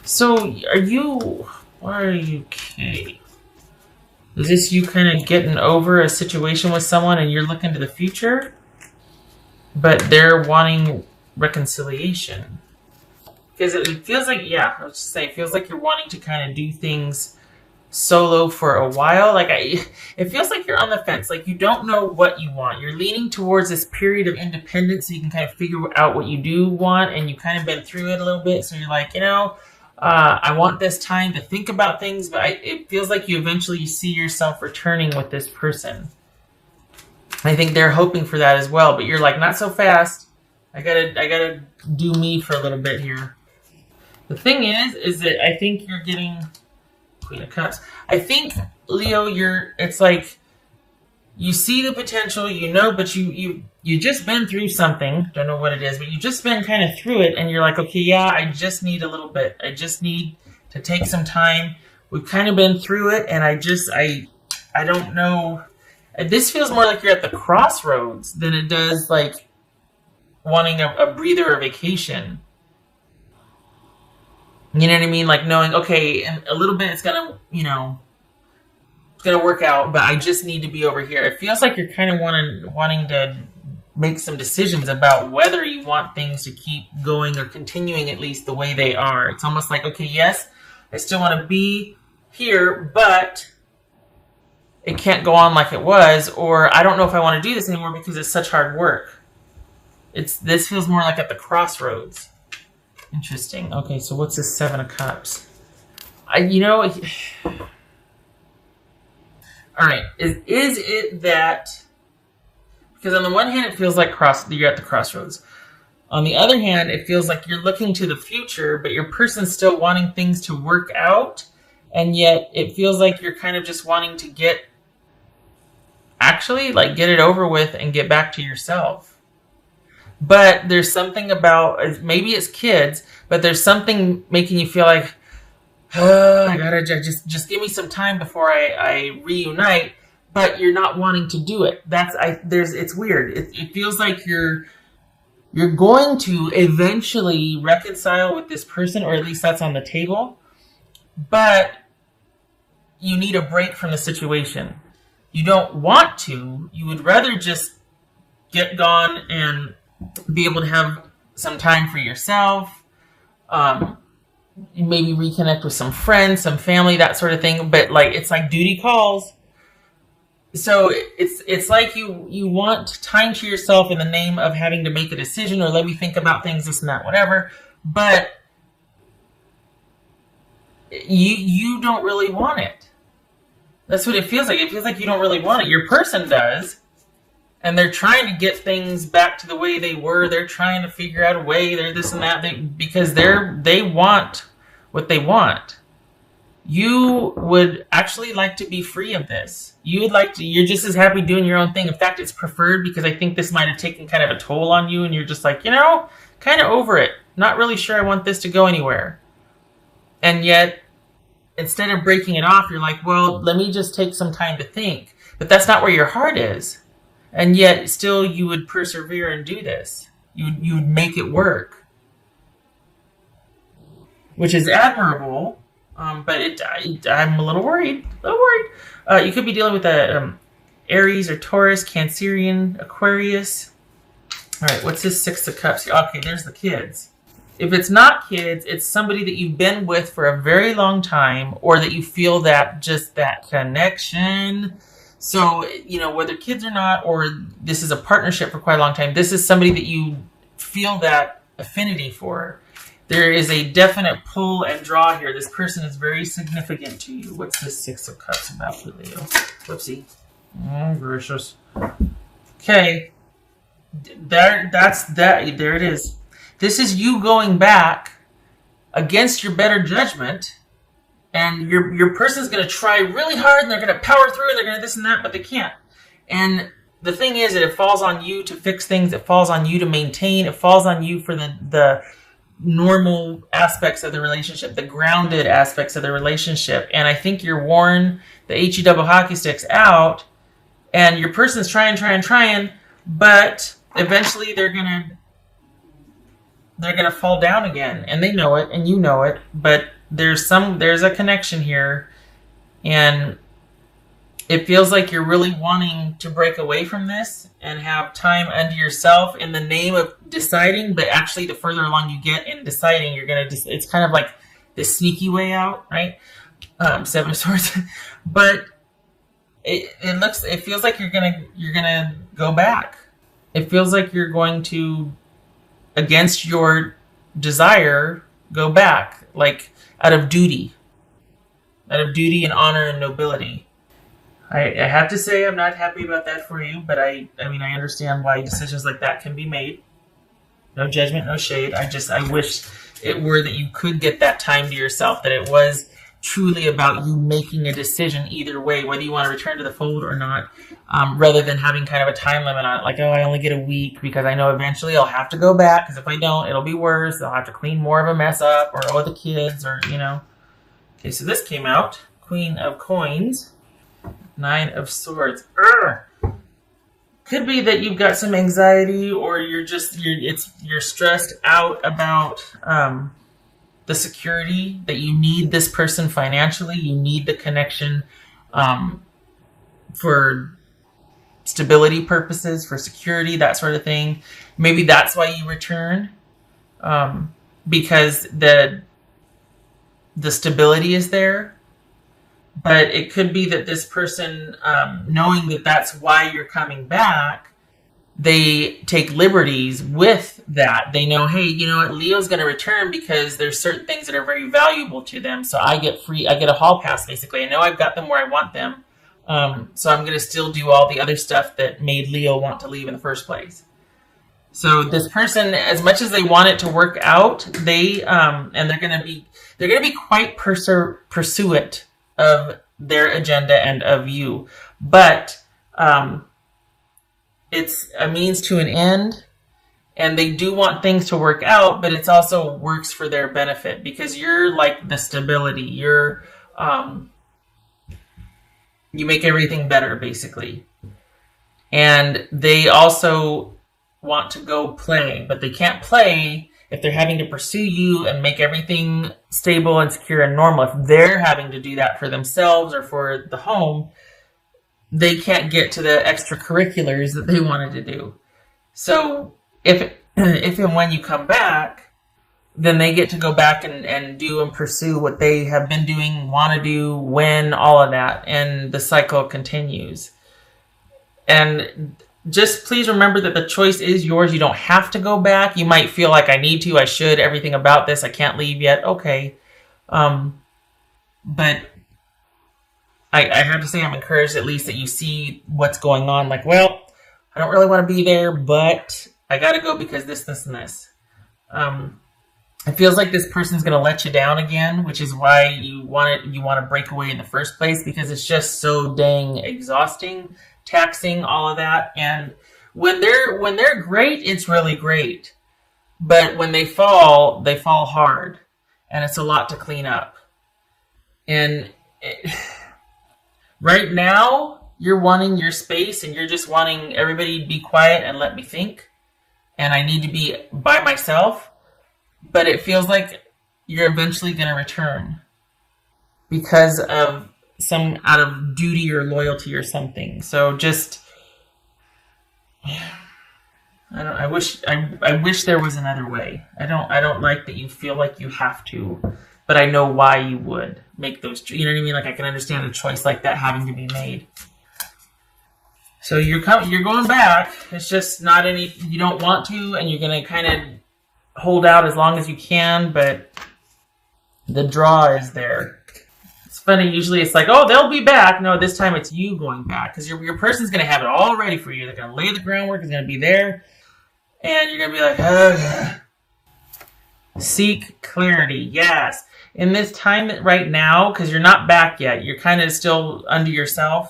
So, why are you okay? Is this you kind of getting over a situation with someone and you're looking to the future? But they're wanting reconciliation. Because it feels like, I was just saying, it feels like you're wanting to kind of do things solo for a while. It feels like you're on the fence. Like you don't know what you want. You're leaning towards this period of independence so you can kind of figure out what you do want, and you kind of been through it a little bit. So you're like, I want this time to think about things, but it feels like you eventually see yourself returning with this person. I think they're hoping for that as well, but you're like, not so fast. I gotta do me for a little bit here. The thing is that I think you're getting Queen of Cups. I think, Leo, it's like you see the potential, but you just been through something. Don't know what it is, but you just been kind of through it, and you're like, okay, I just need a little bit. I just need to take some time. We've kind of been through it, and I don't know. This feels more like you're at the crossroads than it does like wanting a breather or vacation. You know what I mean? Like knowing, okay, in a little bit it's gonna work out, but I just need to be over here. It feels like you're kind of wanting to make some decisions about whether you want things to keep going or continuing at least the way they are. It's almost like, okay, yes, I still want to be here, but it can't go on like it was, or I don't know if I want to do this anymore because it's such hard work. This feels more like at the crossroads. Interesting. Okay, so what's this Seven of Cups? All right. Is it that? Because on the one hand, it feels like you're at the crossroads. On the other hand, it feels like you're looking to the future, but your person's still wanting things to work out, and yet it feels like you're kind of just wanting to get it over with and get back to yourself. But there's something about, maybe it's kids, but there's something making you feel like, I gotta just give me some time before I reunite. But you're not wanting to do it. It's weird. It feels like you're going to eventually reconcile with this person, or at least that's on the table. But you need a break from the situation. You don't want to. You would rather just get gone and be able to have some time for yourself, maybe reconnect with some friends, some family, that sort of thing. But it's like duty calls. So it's like you want time to yourself in the name of having to make a decision, or let me think about things, this and that, whatever. But you don't really want it. That's what it feels like. It feels like you don't really want it. Your person does. And they're trying to get things back to the way they were. They're trying to figure out a way. They're this and that. Because they want what they want. You would actually like to be free of this. You're just as happy doing your own thing. In fact, it's preferred, because I think this might have taken kind of a toll on you. And you're just like, kind of over it. Not really sure I want this to go anywhere. And yet, instead of breaking it off, you're like, well, let me just take some time to think. But that's not where your heart is. And yet, still, you would persevere and do this. You would make it work, which is admirable. But I'm a little worried. You could be dealing with a Aries or Taurus, Cancerian, Aquarius. All right, what's this Six of Cups? Okay, there's the kids. If it's not kids, it's somebody that you've been with for a very long time, or that you feel that connection. So, whether kids or not, or this is a partnership for quite a long time, this is somebody that you feel that affinity for. There is a definite pull and draw here. This person is very significant to you. What's this Six of Cups about, Leo? Whoopsie. Oh, gracious. Okay. That's that. There it is. This is you going back against your better judgment. And your person's going to try really hard, and they're going to power through, and they're going to this and that, but they can't. And the thing is that it falls on you to fix things. It falls on you to maintain. It falls on you for the normal aspects of the relationship, the grounded aspects of the relationship. And I think you're worn the HE double hockey sticks out, and your person's trying, but eventually they're gonna fall down again, and they know it, and you know it, but there's a connection here, and it feels like you're really wanting to break away from this and have time unto yourself in the name of deciding. But actually, the further along you get in deciding, it's kind of like this sneaky way out, right? Seven of Swords. But it feels like you're gonna go back. It feels like you're going to, against your desire, go back, like out of duty and honor and nobility. I have to say I'm not happy about that for you, but I mean, I understand why decisions like that can be made. No judgment, no shade. I wish it were that you could get that time to yourself, that it was truly about you making a decision either way, whether you want to return to the fold or not, rather than having kind of a time limit on it. Like, oh, I only get a week because I know eventually I'll have to go back, because if I don't, it'll be worse. I'll have to clean more of a mess up, or the kids, or, Okay, so this came out. Queen of Coins. Nine of Swords. Could be that you've got some anxiety, or you're stressed out about the security that you need this person financially. You need the connection for stability purposes, for security, that sort of thing. Maybe that's why you return, because the stability is there. But it could be that this person, knowing that that's why you're coming back, they take liberties with that. They know, hey, you know what, Leo's going to return because there's certain things that are very valuable to them. So I get a hall pass, basically. I know I've got them where I want them. So I'm going to still do all the other stuff that made Leo want to leave in the first place. So this person, as much as they want it to work out, they're going to be quite pursuant of their agenda and of you. But it's a means to an end, and they do want things to work out, but it's also works for their benefit, because you're like the stability. You make everything better, basically. And they also want to go play, but they can't play if they're having to pursue you and make everything stable and secure and normal. If they're having to do that for themselves or for the home, they can't get to the extracurriculars that they wanted to do. So if and when you come back, then they get to go back and do and pursue what they have been doing, want to do, when, all of that. And the cycle continues. And just please remember that the choice is yours. You don't have to go back. You might feel like, I need to, I should, everything about this, I can't leave yet. Okay. But I have to say I'm encouraged at least that you see what's going on. Like, well, I don't really want to be there, but I got to go because this, and this. It feels like this person's going to let you down again, which is why you want to break away in the first place, because it's just so dang exhausting, taxing, all of that. And when they're great, it's really great. But when they fall hard, and it's a lot to clean up. And right now, you're wanting your space, and you're just wanting everybody to be quiet and let me think. And I need to be by myself. But it feels like you're eventually going to return because of out of duty or loyalty or something. So just, I wish there was another way. I don't like that you feel like you have to, but I know why you would make those. You know what I mean? Like, I can understand a choice like that having to be made. So you're going back. It's just not you don't want to, and you're going to kind of hold out as long as you can, but the draw is there. It's funny, usually it's like, oh, they'll be back. No, this time it's you going back, because your person's going to have it all ready for you. They're going to lay the groundwork, it's going to be there, and you're going to be like, oh. Seek clarity, yes. In this time right now, because you're not back yet, you're kind of still under yourself.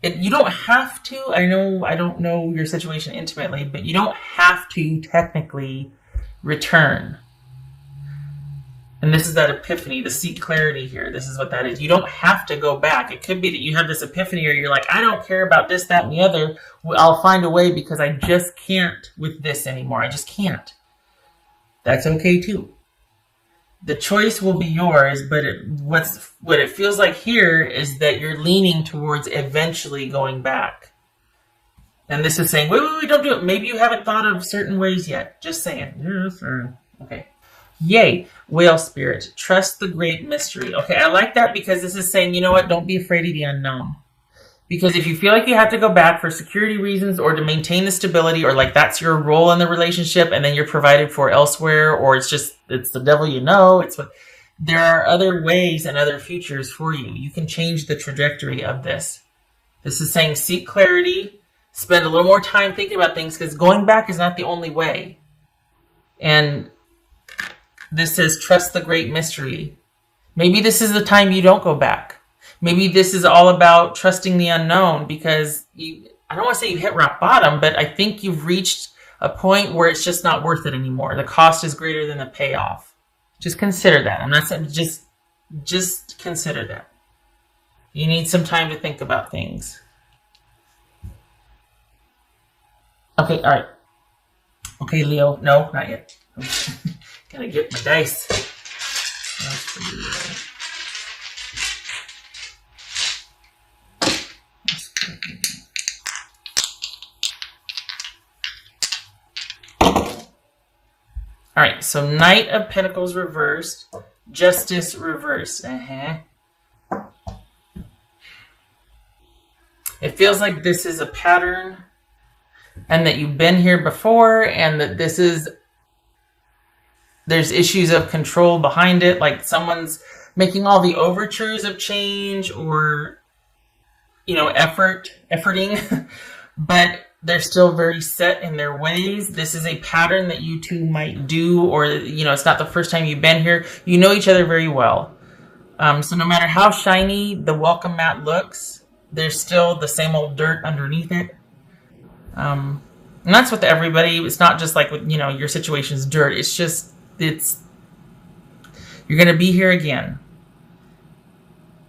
You don't have to. I don't know your situation intimately, but you don't have to technically return. And this is that epiphany, the seek clarity here. This is what that is. You don't have to go back. It could be that you have this epiphany, or you're like, I don't care about this, that, and the other. I'll find a way because I just can't with this anymore. I just can't. That's okay too. The choice will be yours, but what it feels like here is that you're leaning towards eventually going back. And this is saying, wait, don't do it. Maybe you haven't thought of certain ways yet. Just saying. Yes, sir. Okay. Yay. Whale spirit. Trust the great mystery. Okay, I like that because this is saying, you know what? Don't be afraid of the unknown. Because if you feel like you have to go back for security reasons or to maintain the stability, or like that's your role in the relationship and then you're provided for elsewhere, or it's the devil you know, there are other ways and other futures for you. You can change the trajectory of this. This is saying seek clarity, spend a little more time thinking about things, because going back is not the only way. And this says trust the great mystery. Maybe this is the time you don't go back. Maybe this is all about trusting the unknown, because I don't want to say you hit rock bottom, but I think you've reached a point where it's just not worth it anymore. The cost is greater than the payoff. Just consider that. I'm not saying just consider that. You need some time to think about things. Okay, all right. Okay, Leo. No, not yet. Gotta get my dice. That's for you, Leo. All right, so Knight of Pentacles reversed, Justice reversed. It feels like this is a pattern and that you've been here before, and that there's issues of control behind it, like someone's making all the overtures of change or, efforting, but they're still very set in their ways. This is a pattern that you two might do, or, it's not the first time you've been here. You know each other very well. So no matter how shiny the welcome mat looks, there's still the same old dirt underneath it. And that's with everybody. It's not just like, your situation's dirt. It's just, you're going to be here again.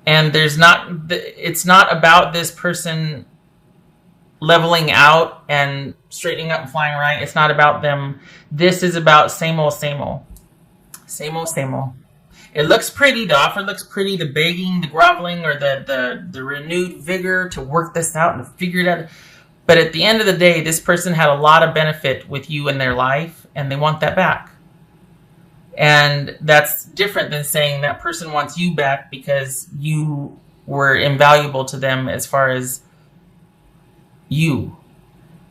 And it's not about this person leveling out and straightening up and flying right. It's not about them. This is about same old, same old. Same old, same old. It looks pretty. The offer looks pretty. The begging, the groveling, or the renewed vigor to work this out and figure it out. But at the end of the day, this person had a lot of benefit with you in their life, and they want that back. And that's different than saying that person wants you back because you were invaluable to them as far as you.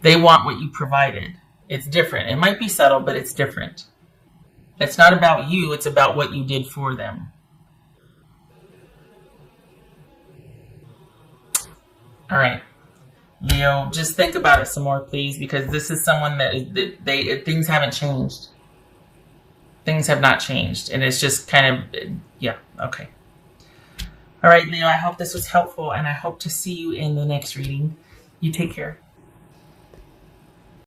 They want what you provided. It's different. It might be subtle, but it's different. It's not about you. It's about what you did for them. All right. Leo, just think about it some more, please, because this is someone that things haven't changed. Things have not changed, and it's just kind of, yeah, okay. All right, Leo, I hope this was helpful, and I hope to see you in the next reading. You take care.